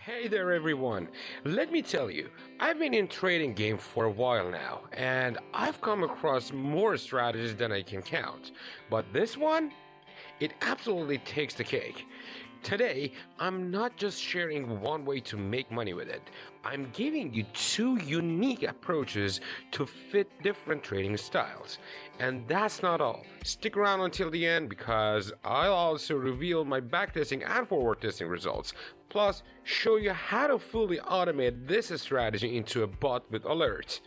Hey there everyone, let me tell you, I've been in trading game for a while now and I've come across more strategies than I can count, but this one, it absolutely takes the cake. Today, I'm not just sharing one way to make money with it, I'm giving you two unique approaches to fit different trading styles. And that's not all. Stick around until the end because I'll also reveal my backtesting and forward testing results, plus show you how to fully automate this strategy into a bot with alerts.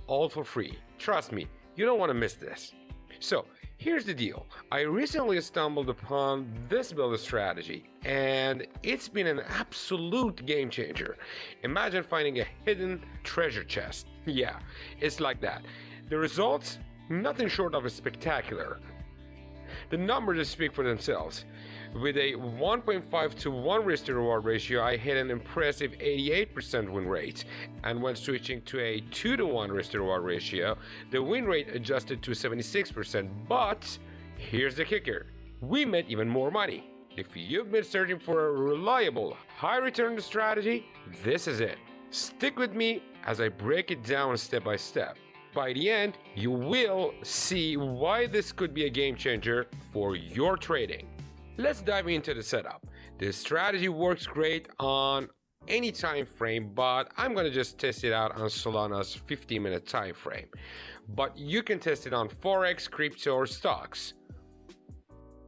All for free. Trust me, you don't want to miss this. So, here's the deal. I recently stumbled upon this build strategy and it's been an absolute game changer. Imagine finding a hidden treasure chest. Yeah, it's like that. The results? Nothing short of spectacular. The numbers speak for themselves. With a 1.5 to 1 risk to reward ratio, I hit an impressive 88% win rate. And when switching to a 2 to 1 risk to reward ratio, the win rate adjusted to 76%. But here's the kicker. We made even more money. If you've been searching for a reliable, high return strategy, this is it. Stick with me as I break it down step by step. By the end, you will see why this could be a game changer for your trading. Let's dive into the setup. This strategy works great on any time frame, but I'm going to just test it out on Solana's 15-minute time frame. But you can test it on Forex, crypto, or stocks.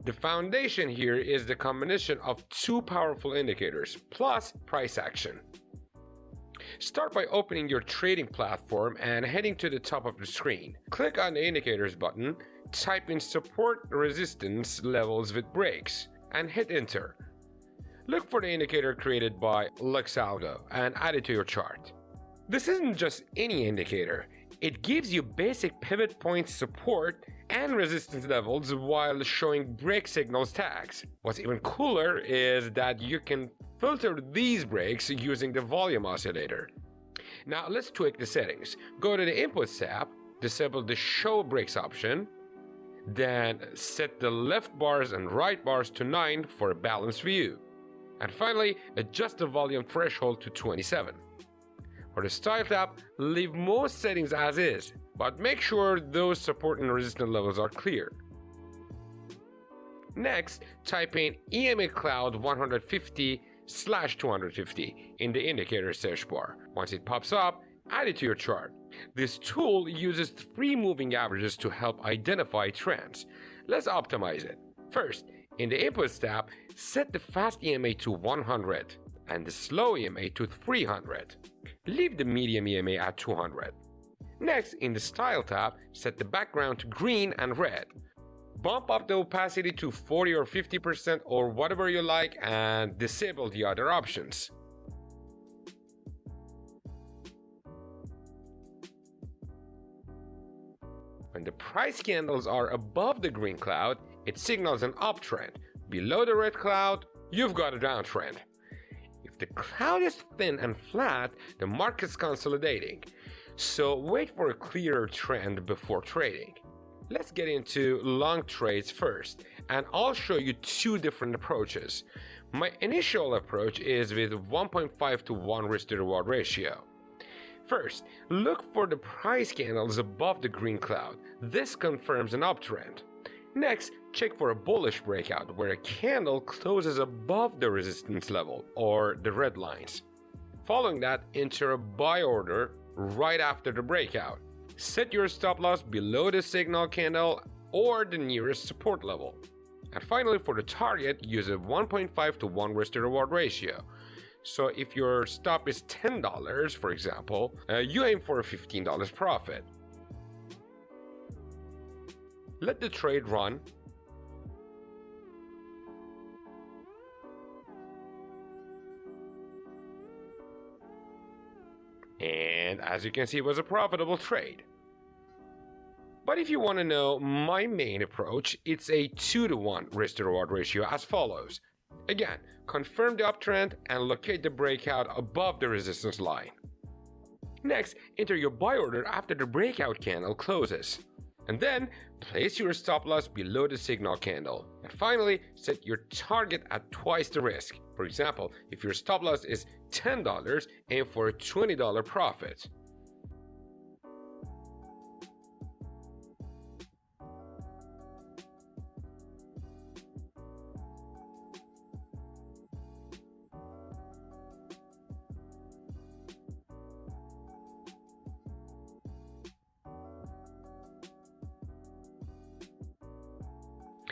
The foundation here is the combination of two powerful indicators plus price action. Start by opening your trading platform and heading to the top of the screen. Click on the indicators button, type in support resistance levels with breaks, and hit enter. Look for the indicator created by Luxalgo and add it to your chart. This isn't just any indicator. It gives you basic pivot point support and resistance levels while showing break signals tags. What's even cooler is that you can filter these breaks using the volume oscillator. Now let's tweak the settings. Go to the Inputs tab, disable the Show Breaks option, then set the left bars and right bars to 9 for a balanced view. And finally, adjust the volume threshold to 27. For the Style tab, leave most settings as is, but make sure those support and resistance levels are clear. Next, type in EMA Cloud 150/250 in the indicator search bar. Once it pops up, add it to your chart. This tool uses 3 moving averages to help identify trends. Let's optimize it. First, in the Inputs tab, set the fast EMA to 100 and the slow EMA to 300. Leave the medium EMA at 200. Next, in the Style tab, set the background to green and red. Bump up the opacity to 40 or 50% or whatever you like and disable the other options. When the price candles are above the green cloud, it signals an uptrend. Below the red cloud, you've got a downtrend. If the cloud is thin and flat, the market's consolidating. So wait for a clearer trend before trading. Let's get into long trades first, and I'll show you 2 different approaches. My initial approach is with 1.5 to 1 risk to reward ratio. First, look for the price candles above the green cloud. This confirms an uptrend. Next, check for a bullish breakout where a candle closes above the resistance level or the red lines. Following that, enter a buy order right after the breakout. Set your stop loss below the signal candle or the nearest support level. And finally, for the target, use a 1.5 to 1 risk to reward ratio. So if your stop is $10, for example, you aim for a $15 profit. Let the trade run. And as you can see, it was a profitable trade. But if you want to know my main approach, it's a 2 to 1 risk to reward ratio as follows. Again, confirm the uptrend and locate the breakout above the resistance line. Next, enter your buy order after the breakout candle closes. And then, place your stop loss below the signal candle. And finally, set your target at twice the risk. For example, if your stop loss is $10, aim for a $20 profit.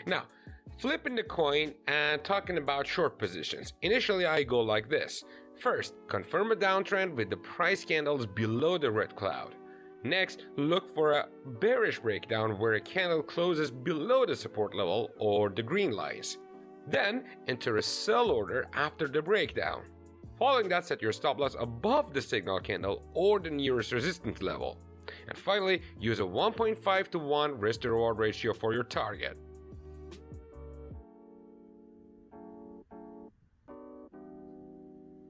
Now, flipping the coin and talking about short positions. Initially, I go like this. First, confirm a downtrend with the price candles below the red cloud. Next, look for a bearish breakdown where a candle closes below the support level or the green lines. Then, enter a sell order after the breakdown. Following that, set your stop loss above the signal candle or the nearest resistance level. And finally, use a 1.5 to 1 risk to reward ratio for your target.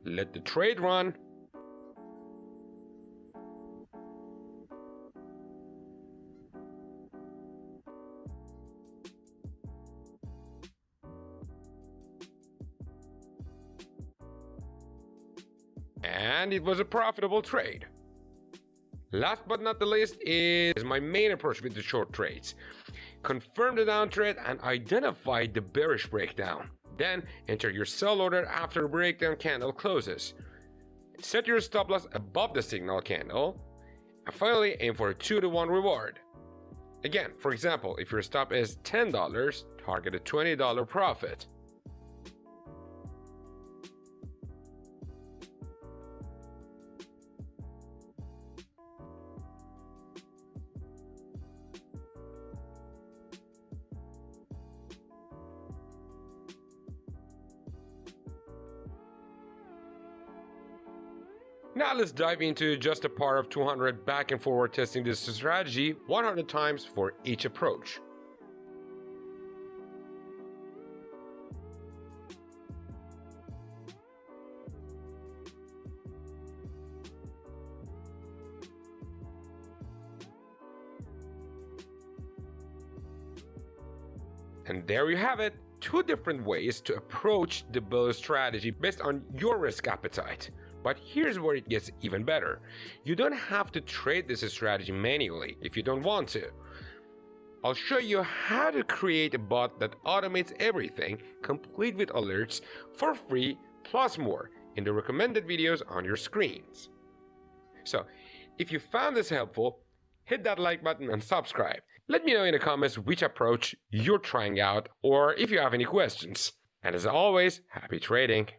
Let the trade run. And it was a profitable trade. Last but not the least is my main approach with the short trades. Confirm the downtrend and identify the bearish breakdown. Then enter your sell order after the breakdown candle closes. Set your stop loss above the signal candle. And finally, aim for a 2-to-1 reward. Again, for example, if your stop is $10, target a $20 profit. Now let's dive into just a part of 200 back and forward testing this strategy 100 times for each approach. And there you have it, 2 different ways to approach the bullish strategy based on your risk appetite. But here's where it gets even better. You don't have to trade this strategy manually if you don't want to. I'll show you how to create a bot that automates everything, complete with alerts, for free, plus more, in the recommended videos on your screens. So, if you found this helpful, hit that like button and subscribe. Let me know in the comments which approach you're trying out or if you have any questions. And as always, happy trading!